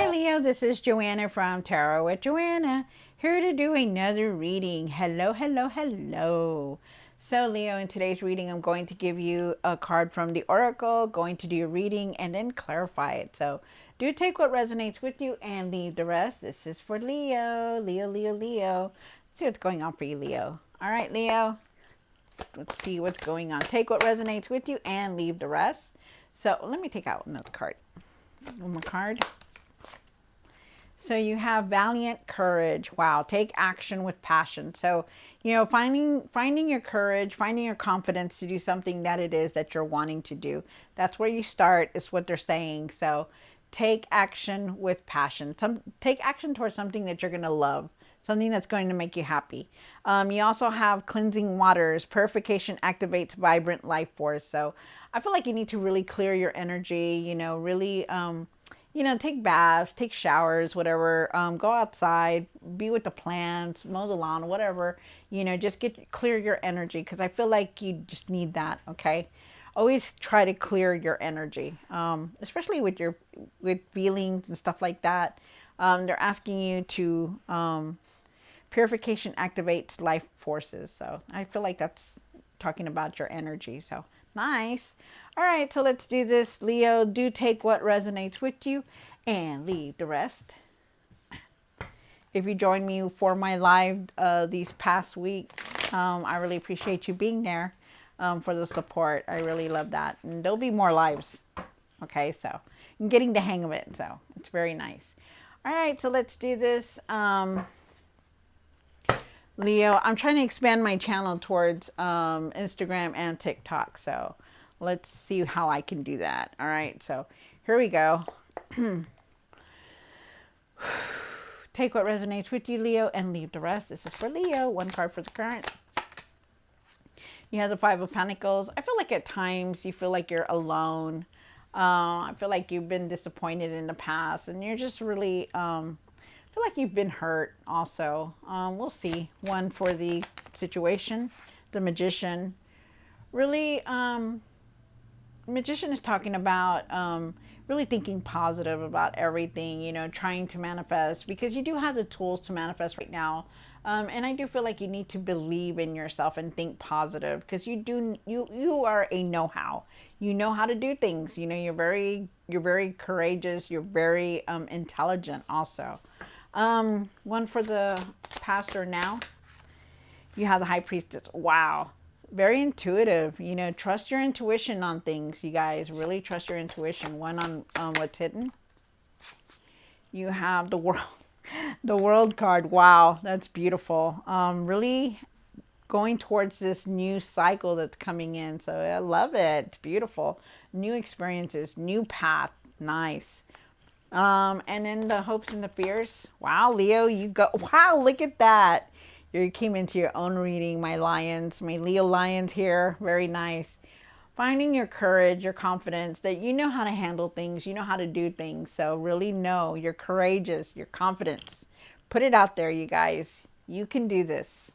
Leo, this is Joanna from Tarot with Joanna, here to do another reading. Hello, hello, hello. So Leo, in today's reading, I'm going to give you a card from the Oracle, going to do your reading and then clarify it. So do take what resonates with you and leave the rest. This is for Leo, Leo, Leo, Leo. Let's see what's going on for you, Leo. All right, Leo, let's see what's going on. Take what resonates with you and leave the rest. So let me take out another card. One more card. So you have valiant courage. Wow, take action with passion. So, finding your courage, finding your confidence to do something that it is that you're wanting to do. That's where you start, is what they're saying. So, take action with passion. Take action towards something that you're going to love, something that's going to make you happy. You also have cleansing waters. Purification activates vibrant life force. So, I feel like you need to really clear your energy, really take baths, take showers, whatever. Go outside, be with the plants, mow the lawn, whatever. Just clear your energy, because I feel like you just need that. Okay, always try to clear your energy, especially with feelings and stuff like that. They're asking you to purification activates life forces. So I feel like that's talking about your energy. So nice. All right, so let's do this. Leo, do take what resonates with you and leave the rest. If you joined me for my live these past week, I really appreciate you being there for the support. I really love that. And there'll be more lives. Okay, so I'm getting the hang of it. So it's very nice. All right, so let's do this. Leo, I'm trying to expand my channel towards Instagram and TikTok. So let's see how I can do that. All right, so here we go. Take what resonates with you, Leo, and leave the rest. This is for Leo. One card for the current. You have the Five of Pentacles. I feel like at times you feel like you're alone. I feel like you've been disappointed in the past, and you're just really feel like you've been hurt also. We'll see. One for the situation. The Magician. Really, Magician is talking about really thinking positive about everything, trying to manifest, because you do have the tools to manifest right now. And I do feel like you need to believe in yourself and think positive, because you are a know-how. You know how to do things. You're very courageous. You're very intelligent also. One for the pastor now. You have the High Priestess. Wow. Very intuitive. Trust your intuition on things, you guys. Really trust your intuition. One on what's hidden. You have the world, the World card. Wow, that's beautiful. Really going towards this new cycle that's coming in. So I love it. It's beautiful. New experiences, new path. Nice. And then the hopes and the fears. Wow, Leo, you go. Wow, look at that. You came into your own reading, my lions, my Leo lions here. Very nice. Finding your courage, your confidence, that you know how to handle things, you know how to do things. So really know you're courageous, your confidence. Put it out there, you guys. You can do this.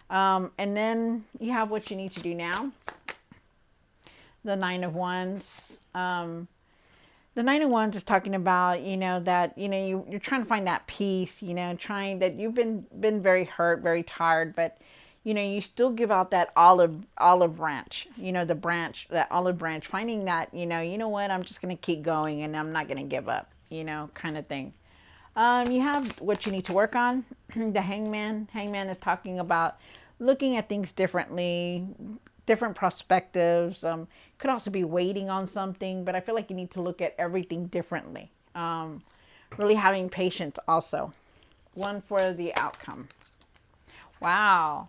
And then you have what you need to do now. The Nine of Wands. The Nine of Wands is talking about, that, you're trying to find that peace, trying that you've been very hurt, very tired, but, you still give out that olive branch, that olive branch, finding that, you know what, I'm just going to keep going and I'm not going to give up, kind of thing. You have what you need to work on. The Hangman. Hangman is talking about looking at things differently, different perspectives. Could also be waiting on something, but I feel like you need to look at everything differently. Really having patience also. One for the outcome. Wow.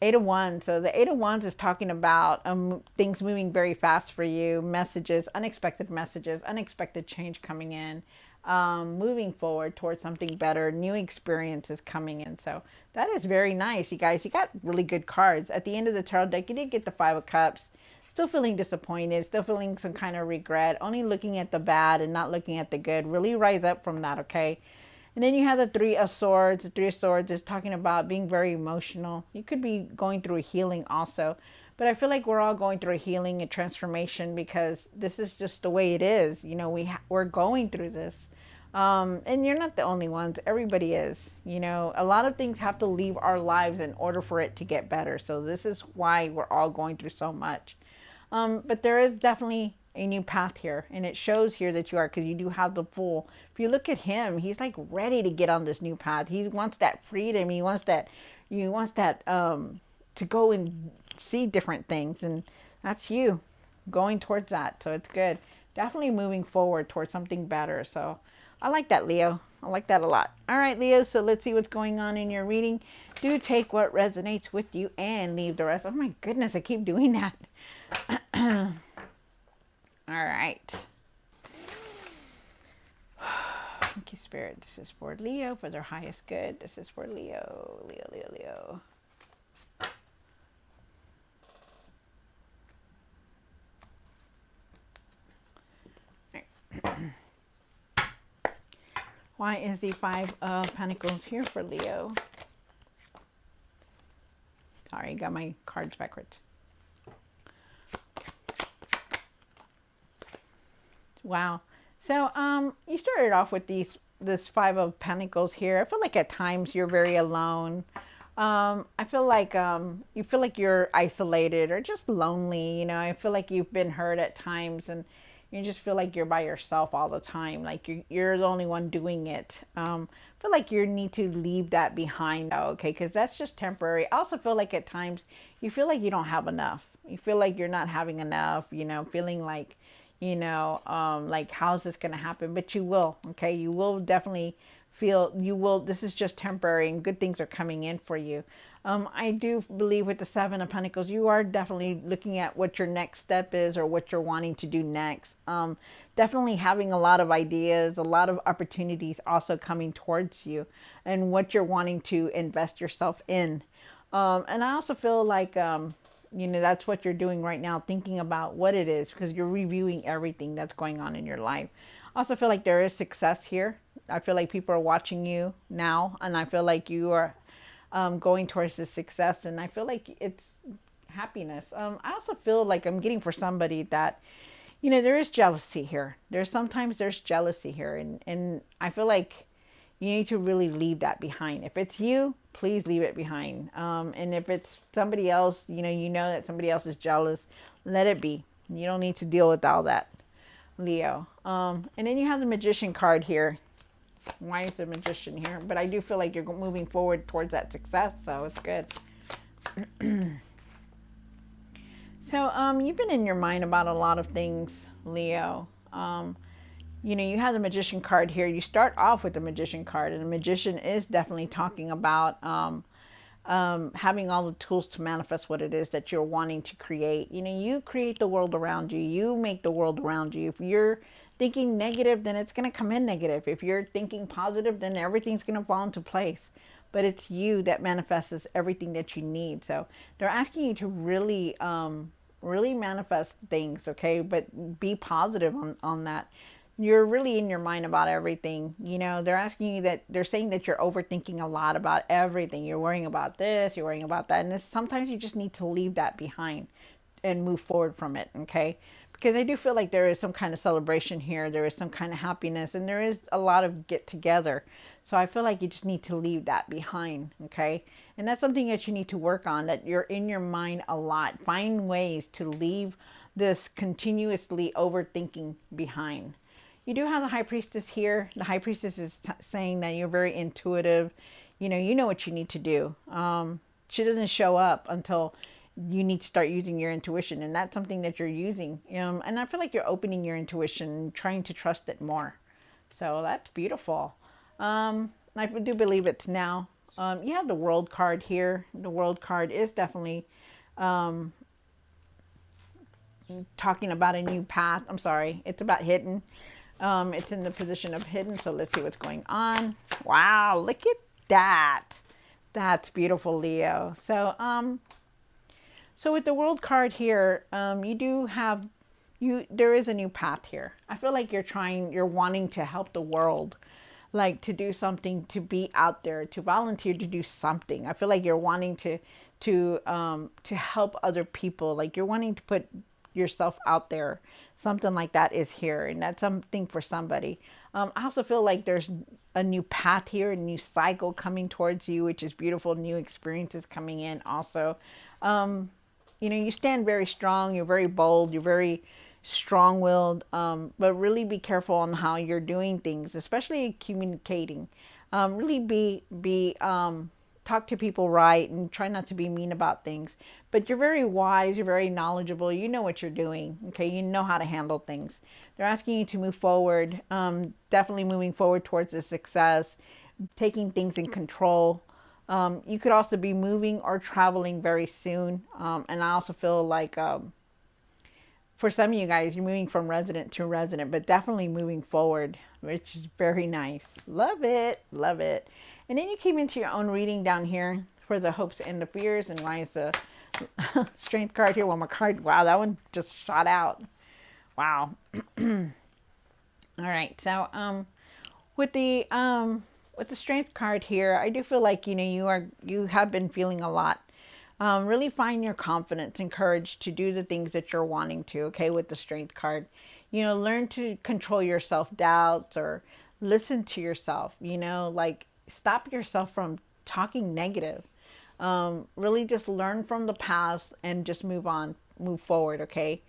Eight of Wands. So the Eight of Wands is talking about things moving very fast for you. Messages, unexpected change coming in. Moving forward towards something better, new experiences coming in. So that is very nice, you guys. You got really good cards. At the end of the tarot deck, you did get the Five of Cups. Still feeling disappointed, still feeling some kind of regret, only looking at the bad and not looking at the good. Really rise up from that, okay? And then you have the Three of Swords. The Three of Swords is talking about being very emotional. You could be going through a healing also. But I feel like we're all going through a healing and transformation, because this is just the way it is. We're going through this. And you're not the only ones. Everybody is. You know, a lot of things have to leave our lives in order for it to get better. So this is why we're all going through so much. But there is definitely a new path here, and it shows here that you are, because you do have the full. If you look at him, he's like ready to get on this new path. He wants that freedom. He wants that. He wants that to go and see different things, and that's you going towards that. So it's good. Definitely moving forward towards something better. So I like that, Leo. I like that a lot. All right, Leo. So let's see what's going on in your reading. Do take what resonates with you and leave the rest. Oh my goodness, I keep doing that. All right. Thank you, Spirit. This is for Leo, for their highest good. This is for Leo, Leo, Leo, Leo. Why is the Five of Pentacles here for Leo? Sorry, got my cards backwards. Wow. So, you started off with this Five of Pentacles here. I feel like at times you're very alone. I feel like you feel like you're isolated or just lonely. You know, I feel like you've been hurt at times, and you just feel like you're by yourself all the time. Like you're the only one doing it. I feel like you need to leave that behind, okay? Because that's just temporary. I also feel like at times you feel like you don't have enough. You feel like you're not having enough. You know, feeling like, like how's this going to happen? But you will, okay? You will definitely feel, you will, this is just temporary and good things are coming in for you. I do believe with the Seven of Pentacles, you are definitely looking at what your next step is or what you're wanting to do next. Definitely having a lot of ideas, a lot of opportunities also coming towards you and what you're wanting to invest yourself in. And I also feel like, that's what you're doing right now, thinking about what it is, because you're reviewing everything that's going on in your life. I also feel like there is success here. I feel like people are watching you now, and I feel like you are going towards this success, and I feel like it's happiness. I also feel like I'm getting for somebody that, there is jealousy here. There's jealousy here, and I feel like you need to really leave that behind. If it's you, please leave it behind. And if it's somebody else, you know that somebody else is jealous, let it be. You don't need to deal with all that, Leo. And then you have the Magician card here. Why is the Magician here? But I do feel like you're moving forward towards that success, so it's good. So you've been in your mind about a lot of things, Leo. You have the Magician card here. You start off with the Magician card, and the Magician is definitely talking about having all the tools to manifest what it is that you're wanting to create. You create the world around you. You make the world around you. If you're thinking negative, then it's going to come in negative. If you're thinking positive, then everything's going to fall into place. But it's you that manifests everything that you need. So they're asking you to really, really manifest things, okay? But be positive on that. You're really in your mind about everything. They're asking you they're saying that you're overthinking a lot about everything. You're worrying about this, you're worrying about that. And sometimes you just need to leave that behind and move forward from it, okay? Because I do feel like there is some kind of celebration here. There is some kind of happiness, and there is a lot of get together. So I feel like you just need to leave that behind, okay? And that's something that you need to work on, that you're in your mind a lot. Find ways to leave this continuously overthinking behind. You do have the High Priestess here. The High Priestess is saying that you're very intuitive. You know what you need to do. She doesn't show up until you need to start using your intuition, and that's something that you're using. And I feel like you're opening your intuition and trying to trust it more. So that's beautiful. I do believe it's now. You have the World card here. The World card is definitely talking about a new path. I'm sorry. It's about hidden. It's in the position of hidden. So let's see what's going on. Wow, look at that. That's beautiful, Leo. So with the World card here, there is a new path here. I feel like you're wanting to help the world, like to do something, to be out there, to volunteer to do something. I feel like you're wanting to help other people. Like you're wanting to put yourself out there. Something like that is here, and that's something for somebody. I also feel like there's a new path here, a new cycle coming towards you, which is beautiful. New experiences coming in also. You stand very strong, you're very bold, you're very strong willed, but really be careful on how you're doing things, especially communicating. Really talk to people right and try not to be mean about things. But you're very wise, you're very knowledgeable, you know what you're doing, okay? You know how to handle things. They're asking you to move forward, definitely moving forward towards the success, taking things in control. You could also be moving or traveling very soon. And I also feel like for some of you guys, you're moving from resident to resident, but definitely moving forward, which is very nice. Love it. Love it. And then you came into your own reading down here for the hopes and the fears. And why is the strength card here? One more card. Wow, that one just shot out. Wow. All right. So with the strength card here, I do feel like you have been feeling a lot. Really find your confidence and courage to do the things that you're wanting to. Okay, with the strength card, learn to control your self doubts or listen to yourself. Like stop yourself from talking negative. Really just learn from the past and just move on, move forward. Okay.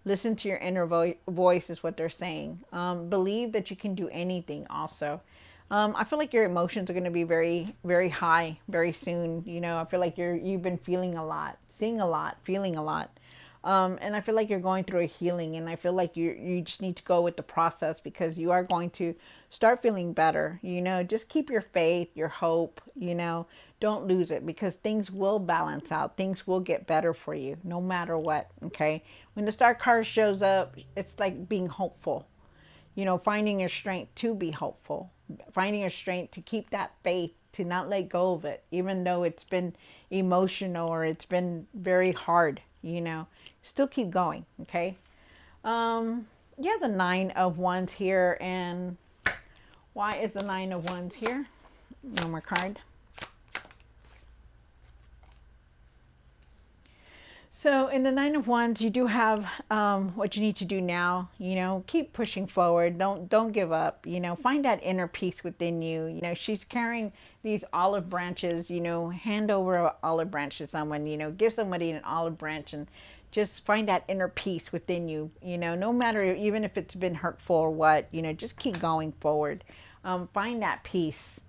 Listen to your inner voice is what they're saying. Believe that you can do anything also. I feel like your emotions are going to be very, very high very soon. I feel like you've been feeling a lot, seeing a lot, feeling a lot. And I feel like you're going through a healing, and I feel like you just need to go with the process because you are going to start feeling better. Just keep your faith, your hope, don't lose it because things will balance out. Things will get better for you no matter what. Okay. When the star card shows up, it's like being hopeful, finding your strength to be hopeful, finding your strength to keep that faith, to not let go of it, even though it's been emotional or it's been very hard, still keep going. Okay. Yeah, the 9 of Wands here. And why is the 9 of Wands here? One more card. So in the 9 of Wands, you do have what you need to do now. Keep pushing forward. Don't give up. Find that inner peace within you. She's carrying these olive branches. Hand over an olive branch to someone. Give somebody an olive branch and just find that inner peace within you. No matter, even if it's been hurtful or what. Just keep going forward. Find that peace.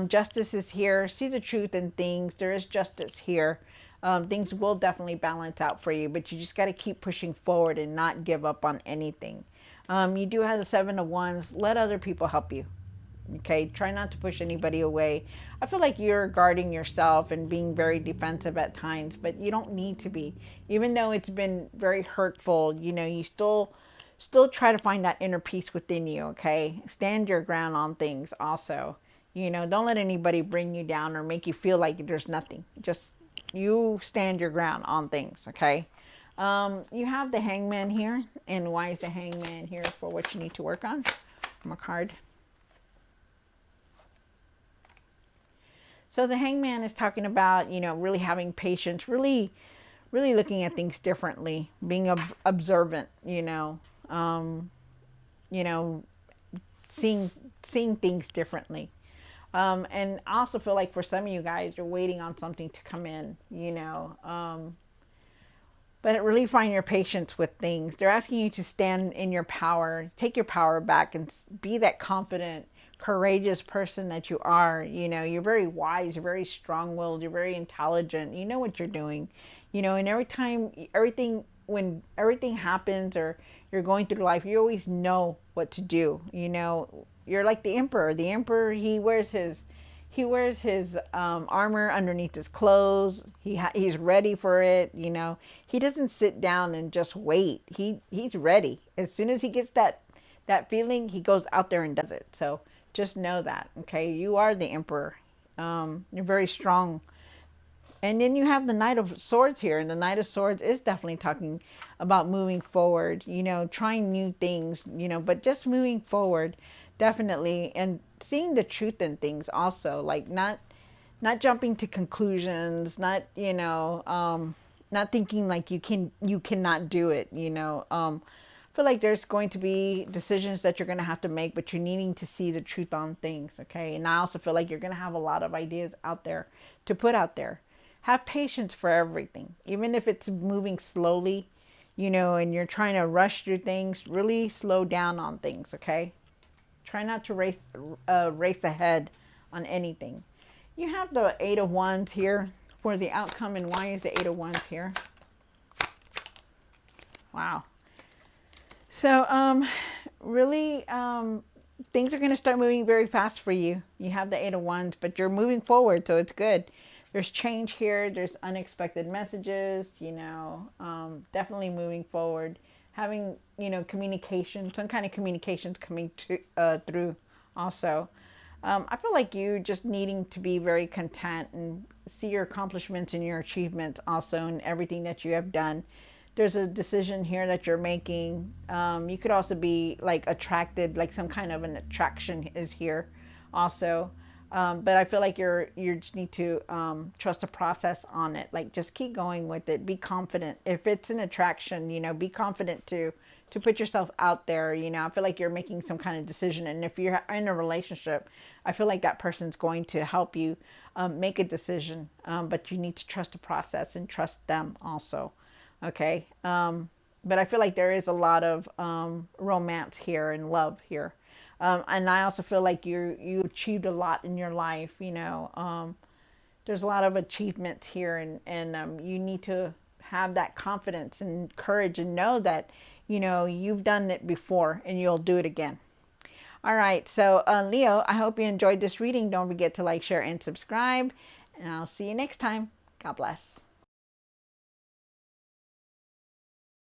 Justice is here. See the truth in things. There is justice here. Things will definitely balance out for you, but you just got to keep pushing forward and not give up on anything. You do have the 7 of Wands. Let other people help you. Okay, try not to push anybody away. I feel like you're guarding yourself and being very defensive at times, but you don't need to be. Even though it's been very hurtful, you still try to find that inner peace within you. Okay, stand your ground on things. Also, don't let anybody bring you down or make you feel like there's nothing. Just you stand your ground on things. Okay. You have the Hangman here. And why is the Hangman here? For what you need to work on. One card. So the Hangman is talking about, really having patience, really looking at things differently, being observant, you know, seeing things differently. And I also feel like for some of you guys, you're waiting on something to come in, but really find your patience with things. They're asking you to stand in your power, take your power back, and be that confident, courageous person that you are. You're very wise, you're very strong-willed, you're very intelligent. You know what you're doing, and when everything happens or you're going through life, you always know what to do. You're like the emperor. The emperor, he wears his armor underneath his clothes. He's ready for it. He doesn't sit down and just wait. He's ready. As soon as he gets that feeling, he goes out there and does it. So just know that. Okay, you are the emperor. You're very strong. And then you have the Knight of Swords here, and the Knight of Swords is definitely talking about moving forward, trying new things, but just moving forward, definitely, and seeing the truth in things also, like not jumping to conclusions, not, not thinking like you cannot do it, you know. I feel like there's going to be decisions that you're going to have to make, but you're needing to see the truth on things, okay? And I also feel like you're going to have a lot of ideas out there to put out there. Have patience for everything, even if it's moving slowly, you know, and you're trying to rush through things. Really slow down on things, okay? Try not to race ahead on anything. You have the Eight of Wands here for the outcome, and why is the Eight of Wands here? Wow. So, really, things are going to start moving very fast for you. You have the Eight of Wands, but you're moving forward, so it's good. There's change here. There's unexpected messages, you know, definitely moving forward. Having, you know, communication, some kind of communications coming through also. I feel like you just needing to be very content and see your accomplishments and your achievements also in everything that you have done. There's a decision here that you're making. You could also be like attracted, like some kind of an attraction is here also. But I feel like you just need to trust the process on it. Like just keep going with it. Be confident. If it's an attraction, you know, be confident to put yourself out there. You know, I feel like you're making some kind of decision, and if you're in a relationship, I feel like that person's going to help you make a decision. But you need to trust the process and trust them also. Okay. But I feel like there is a lot of romance here and love here. And I also feel like you achieved a lot in your life. You know, there's a lot of achievements here, and you need to have that confidence and courage and know that, you know, you've done it before and you'll do it again. All right. So, Leo, I hope you enjoyed this reading. Don't forget to like, share, and subscribe. And I'll see you next time. God bless.